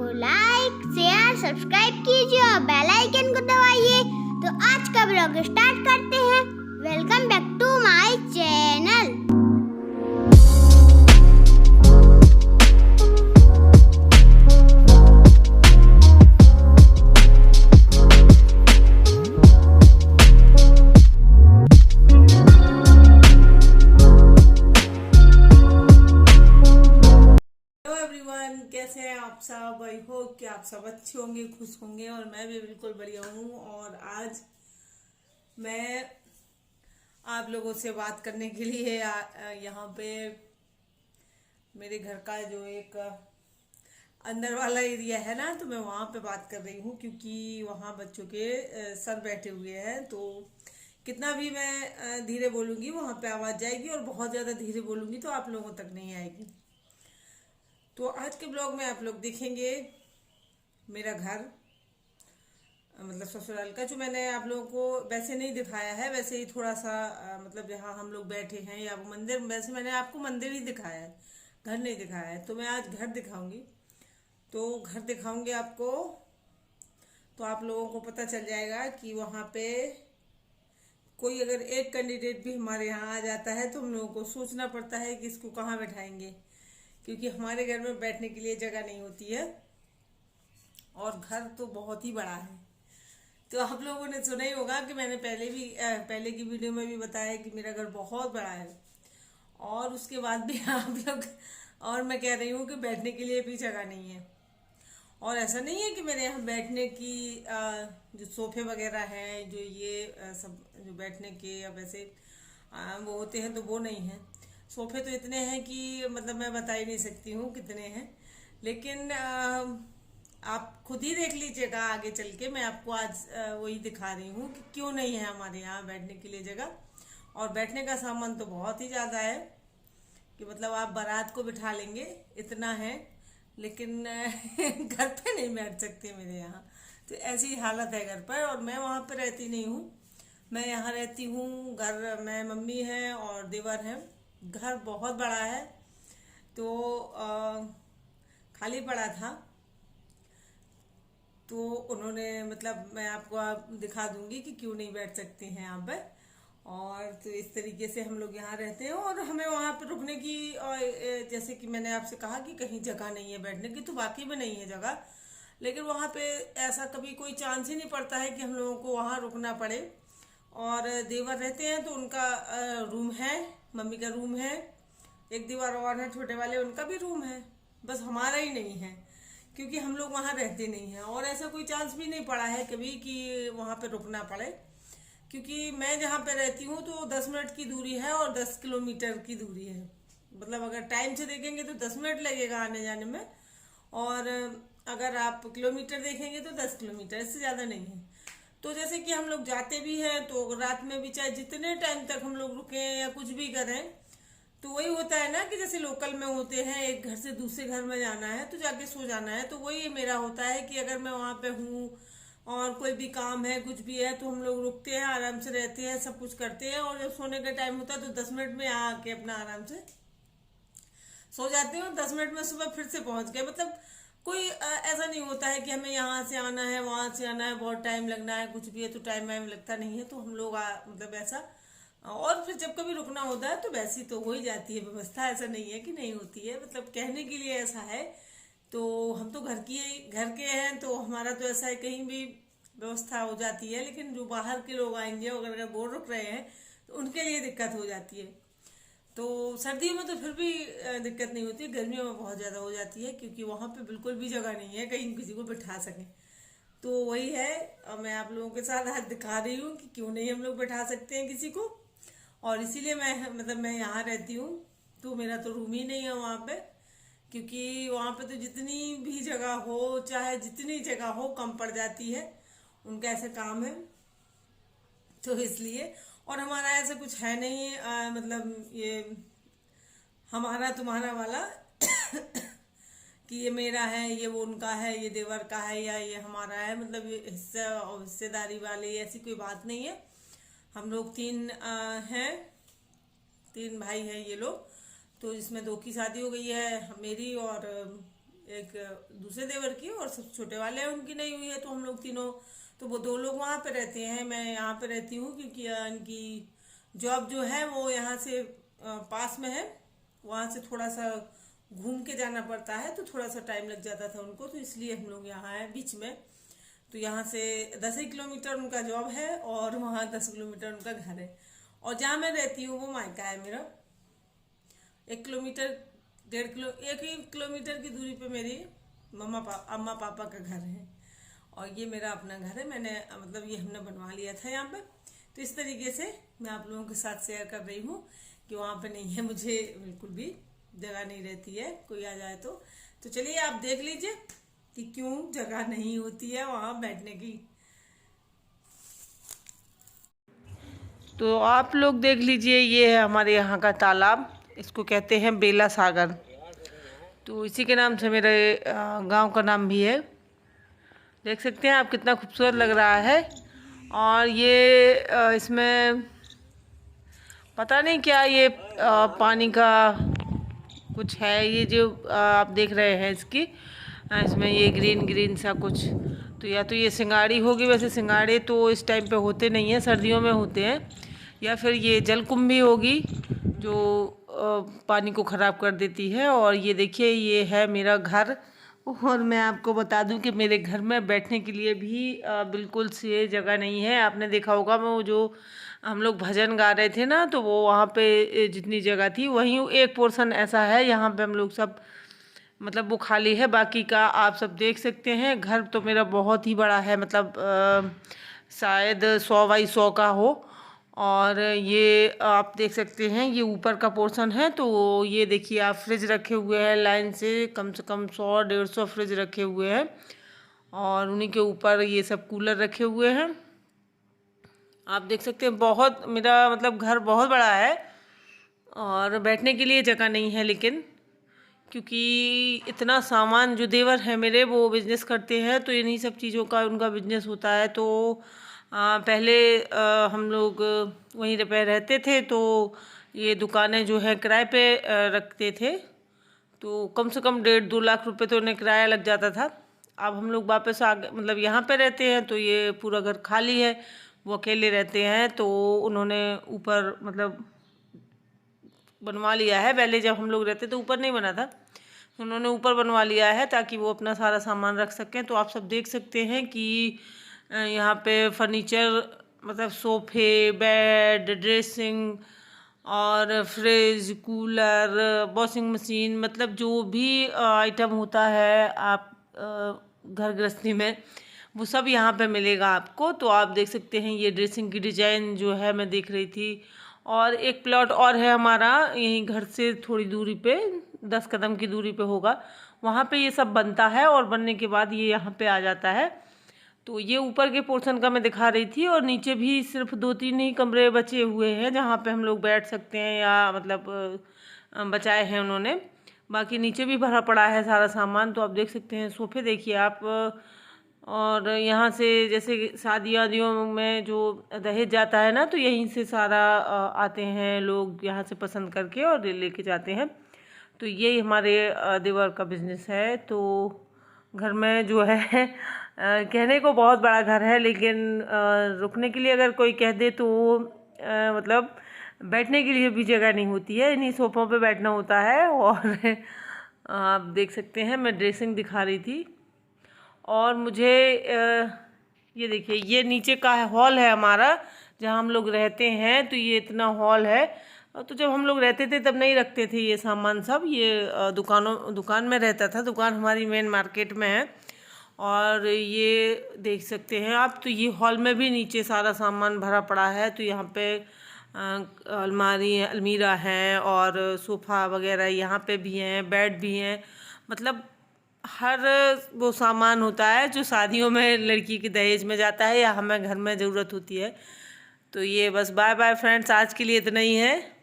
को like share subscribe कीजिए और बेल आइकन को दबाइए। तो आज का ब्लॉग स्टार्ट करते हैं। Welcome back to my channel. कैसे हैं आप सब? आई होप कि आप सब अच्छे होंगे, खुश होंगे और मैं भी बिल्कुल बढ़िया हूँ। और आज मैं आप लोगों से बात करने के लिए यहाँ पे मेरे घर का जो एक अंदर वाला एरिया है ना, तो मैं वहाँ पे बात कर रही हूँ क्योंकि वहाँ बच्चों के सर बैठे हुए हैं। तो कितना भी मैं धीरे बोलूँगी वहाँ पे आवाज़ जाएगी और बहुत ज़्यादा धीरे बोलूँगी तो आप लोगों तक नहीं आएगी। तो आज के ब्लॉग में आप लोग देखेंगे मेरा घर, मतलब ससुराल का, जो मैंने आप लोगों को वैसे नहीं दिखाया है, वैसे ही थोड़ा सा मतलब जहाँ हम लोग बैठे हैं या वो मंदिर, वैसे मैंने आपको मंदिर ही दिखाया है, घर नहीं दिखाया है। तो मैं आज घर दिखाऊंगी, तो घर दिखाऊंगी आपको, तो आप लोगों को पता चल जाएगा कि वहाँ पे कोई अगर एक कैंडिडेट भी हमारे यहाँ आ जाता है तो हम लोगों को सोचना पड़ता है कि इसको कहाँ बैठाएंगे, क्योंकि हमारे घर में बैठने के लिए जगह नहीं होती है और घर तो बहुत ही बड़ा है। तो आप लोगों ने सुना ही होगा कि मैंने पहले की वीडियो में भी बताया कि मेरा घर बहुत बड़ा है, और उसके बाद भी आप लोग, और मैं कह रही हूँ कि बैठने के लिए भी जगह नहीं है। और ऐसा नहीं है कि मेरे यहाँ बैठने की जो सोफे वगैरह हैं, जो ये सब जो बैठने के या वैसे वो होते हैं, तो वो नहीं है। सोफे तो इतने हैं कि मतलब मैं बता ही नहीं सकती हूँ कितने हैं, लेकिन आप खुद ही देख लीजिएगा आगे चल के। मैं आपको आज वही दिखा रही हूँ कि क्यों नहीं है हमारे यहाँ बैठने के लिए जगह। और बैठने का सामान तो बहुत ही ज़्यादा है कि मतलब आप बारात को बिठा लेंगे इतना है, लेकिन घर पे नहीं बैठ सकते मेरे यहाँ। तो ऐसी हालत है घर पर, और मैं वहाँ पे रहती नहीं हूँ, मैं यहाँ रहती हूँ। घर में मम्मी है और देवर है। घर बहुत बड़ा है, तो खाली पड़ा था, तो उन्होंने मतलब मैं आपको दिखा दूंगी कि क्यों नहीं बैठ सकते हैं यहाँ पे। और तो इस तरीके से हम लोग यहाँ रहते हैं, और हमें वहाँ पे रुकने की जैसे कि मैंने आपसे कहा कि कहीं जगह नहीं है बैठने की, तो वाकई में नहीं है जगह। लेकिन वहाँ पे ऐसा कभी कोई चांस ही नहीं पड़ता है कि हम लोगों को वहाँ रुकना पड़े। और देवर रहते हैं तो उनका रूम है, मम्मी का रूम है, एक दीवार और है छोटे वाले, उनका भी रूम है, बस हमारा ही नहीं है क्योंकि हम लोग वहाँ रहते नहीं हैं। और ऐसा कोई चांस भी नहीं पड़ा है कभी कि वहाँ पे रुकना पड़े, क्योंकि मैं जहाँ पे रहती हूँ तो 10 मिनट की दूरी है और 10 किलोमीटर की दूरी है। मतलब अगर टाइम से देखेंगे तो 10 मिनट लगेगा आने जाने में, और अगर आप किलोमीटर देखेंगे तो 10 किलोमीटर, इससे ज़्यादा नहीं है। तो जैसे कि हम लोग जाते भी हैं तो रात में भी चाहे जितने टाइम तक हम लोग रुकें या कुछ भी करें, तो वही होता है ना कि जैसे लोकल में होते हैं, एक घर से दूसरे घर में जाना है तो जाके सो जाना है। तो वही मेरा होता है कि अगर मैं वहाँ पे हूँ और कोई भी काम है, कुछ भी है, तो हम लोग रुकते हैं, आराम से रहते हैं, सब कुछ करते हैं, और जब सोने का टाइम होता है तो 10 मिनट में आके अपना आराम से सो जाते हैं और 10 मिनट में सुबह फिर से पहुंच गए। मतलब कोई ऐसा नहीं होता है कि हमें यहाँ से आना है, वहां से आना है, बहुत टाइम लगना है, कुछ भी है तो टाइम वाइम लगता नहीं है। तो हम लोग मतलब ऐसा, और फिर जब कभी रुकना होता है तो वैसी तो हो ही जाती है व्यवस्था, ऐसा नहीं है कि नहीं होती है, मतलब कहने के लिए ऐसा है। तो हम तो घर के हैं, तो हमारा तो ऐसा है कहीं भी व्यवस्था हो जाती है। लेकिन जो बाहर के लोग आएंगे अगर वो रुक रहे हैं तो उनके लिए दिक्कत हो जाती है। तो सर्दियों में तो फिर भी दिक्कत नहीं होती, गर्मियों में बहुत ज़्यादा हो जाती है क्योंकि वहाँ पे बिल्कुल भी जगह नहीं है कहीं किसी को बिठा सकें। तो वही है, मैं आप लोगों के साथ आज दिखा रही हूँ कि क्यों नहीं हम लोग बैठा सकते हैं किसी को। और इसीलिए मैं यहाँ रहती हूँ, तो मेरा तो रूम ही नहीं है वहाँ पे, क्योंकि वहाँ पे तो जितनी भी जगह हो, चाहे जितनी जगह हो, कम पड़ जाती है, उनका ऐसा काम है। तो इसलिए, और हमारा ऐसा कुछ है नहीं मतलब ये हमारा तुम्हारा वाला कि ये मेरा है, ये वो उनका है, ये देवर का है या ये हमारा है, मतलब ये हिस्सा और हिस्सेदारी वाली ऐसी कोई बात नहीं है। हम लोग हैं, 3 भाई हैं ये लोग, तो जिसमें 2 की शादी हो गई है, मेरी और एक दूसरे देवर की और सबसे छोटे वाले हैं उनकी नहीं हुई है। तो हम लोग तीनों, तो वो 2 लोग वहाँ पे रहते हैं, मैं यहाँ पे रहती हूँ, क्योंकि इनकी जॉब जो है वो यहाँ से पास में है। वहाँ से थोड़ा सा घूम के जाना पड़ता है, तो थोड़ा सा टाइम लग जाता था उनको, तो इसलिए हम लोग यहाँ हैं बीच में। तो यहाँ से 10 ही किलोमीटर उनका जॉब है और वहाँ 10 किलोमीटर उनका घर है। और जहाँ मैं रहती हूँ वो मायका है मेरा। 1 किलोमीटर 1 किलोमीटर की दूरी पे मेरी अम्मा पापा का घर है, और ये मेरा अपना घर है। मैंने मतलब ये हमने बनवा लिया था यहाँ पे। तो इस तरीके से मैं आप लोगों के साथ शेयर कर रही हूँ कि वहाँ पे नहीं है, मुझे बिल्कुल भी जगह नहीं रहती है कोई आ जाए तो चलिए आप देख लीजिए कि क्यों जगह नहीं होती है वहाँ बैठने की। तो आप लोग देख लीजिए, ये है हमारे यहाँ का तालाब, इसको कहते हैं बेला सागर। तो इसी के नाम से मेरे गांव का नाम भी है। देख सकते हैं आप कितना खूबसूरत लग रहा है। और ये इसमें पता नहीं क्या ये पानी का कुछ है, ये जो आप देख रहे हैं इसमें ये ग्रीन ग्रीन सा कुछ, तो या तो ये सिंगाड़ी होगी। वैसे सिंगाड़े तो इस टाइम पे होते नहीं हैं, सर्दियों में होते हैं, या फिर ये जलकुंभी होगी जो पानी को ख़राब कर देती है। और ये देखिए, ये है मेरा घर। और मैं आपको बता दूं कि मेरे घर में बैठने के लिए भी बिल्कुल से जगह नहीं है। आपने देखा होगा वो जो हम लोग भजन गा रहे थे ना, तो वो वहाँ पे जितनी जगह थी वहीं एक पोर्शन ऐसा है, यहाँ पे हम लोग सब मतलब वो खाली है। बाकी का आप सब देख सकते हैं। घर तो मेरा बहुत ही बड़ा है, मतलब शायद 100 बाई 100 का हो। और ये आप देख सकते हैं, ये ऊपर का पोर्शन है। तो ये देखिए आप फ्रिज रखे हुए हैं लाइन से कम 100-150 फ्रिज रखे हुए हैं, और उन्हीं के ऊपर ये सब कूलर रखे हुए हैं। आप देख सकते हैं बहुत, मेरा मतलब घर बहुत बड़ा है और बैठने के लिए जगह नहीं है। लेकिन क्योंकि इतना सामान, जो देवर है मेरे वो बिजनेस करते हैं, तो इन्हीं सब चीज़ों का उनका बिजनेस होता है। तो पहले हम लोग वहीं पे रहते थे, तो ये दुकानें जो है किराए पे रखते थे, तो कम से कम 1.5-2 लाख रुपए तो उन्हें किराया लग जाता था। अब हम लोग वापस आ गए, मतलब यहाँ पे रहते हैं, तो ये पूरा घर खाली है, वो अकेले रहते हैं। तो उन्होंने ऊपर मतलब बनवा लिया है। पहले जब हम लोग रहते तो ऊपर नहीं बना था, उन्होंने ऊपर बनवा लिया है ताकि वो अपना सारा सामान रख सकें। तो आप सब देख सकते हैं कि यहाँ पे फर्नीचर, मतलब सोफ़े, बेड, ड्रेसिंग और फ्रिज, कूलर, वॉशिंग मशीन, मतलब जो भी आइटम होता है आप घर गृहस्थी में, वो सब यहाँ पे मिलेगा आपको। तो आप देख सकते हैं ये ड्रेसिंग की डिज़ाइन जो है मैं देख रही थी। और एक प्लॉट और है हमारा यहीं घर से थोड़ी दूरी पे, 10 कदम की दूरी पे होगा, वहाँ पे ये सब बनता है, और बनने के बाद ये यहाँ पे आ जाता है। तो ये ऊपर के पोर्शन का मैं दिखा रही थी, और नीचे भी सिर्फ 2-3 ही कमरे बचे हुए हैं जहाँ पे हम लोग बैठ सकते हैं, या मतलब बचाए हैं उन्होंने। बाकी नीचे भी भरा पड़ा है सारा सामान। तो आप देख सकते हैं सोफ़े, देखिए आप। और यहाँ से जैसे शादी वादियों में जो दहेज जाता है ना, तो यहीं से सारा आते हैं लोग यहाँ से पसंद करके और लेके जाते हैं। तो यही हमारे देवर का बिजनेस है। तो घर में जो है कहने को बहुत बड़ा घर है, लेकिन रुकने के लिए अगर कोई कह दे तो मतलब बैठने के लिए भी जगह नहीं होती है, इन्हीं सोफ़ों पे बैठना होता है। और आप देख सकते हैं मैं ड्रेसिंग दिखा रही थी। और मुझे ये देखिए, ये नीचे का हॉल है हमारा जहाँ हम लोग रहते हैं। तो ये इतना हॉल है। तो जब हम लोग रहते थे तब नहीं रखते थे ये सामान सब, ये दुकान में रहता था। दुकान हमारी मेन मार्केट में है। और ये देख सकते हैं आप, तो ये हॉल में भी नीचे सारा सामान भरा पड़ा है। तो यहाँ पे अलमीरा है, और सोफ़ा वगैरह यहाँ पे भी हैं, बेड भी हैं, मतलब हर वो सामान होता है जो शादियों में लड़की के दहेज में जाता है या हमें घर में ज़रूरत होती है। तो ये बस, बाय बाय फ्रेंड्स, आज के लिए इतना ही है।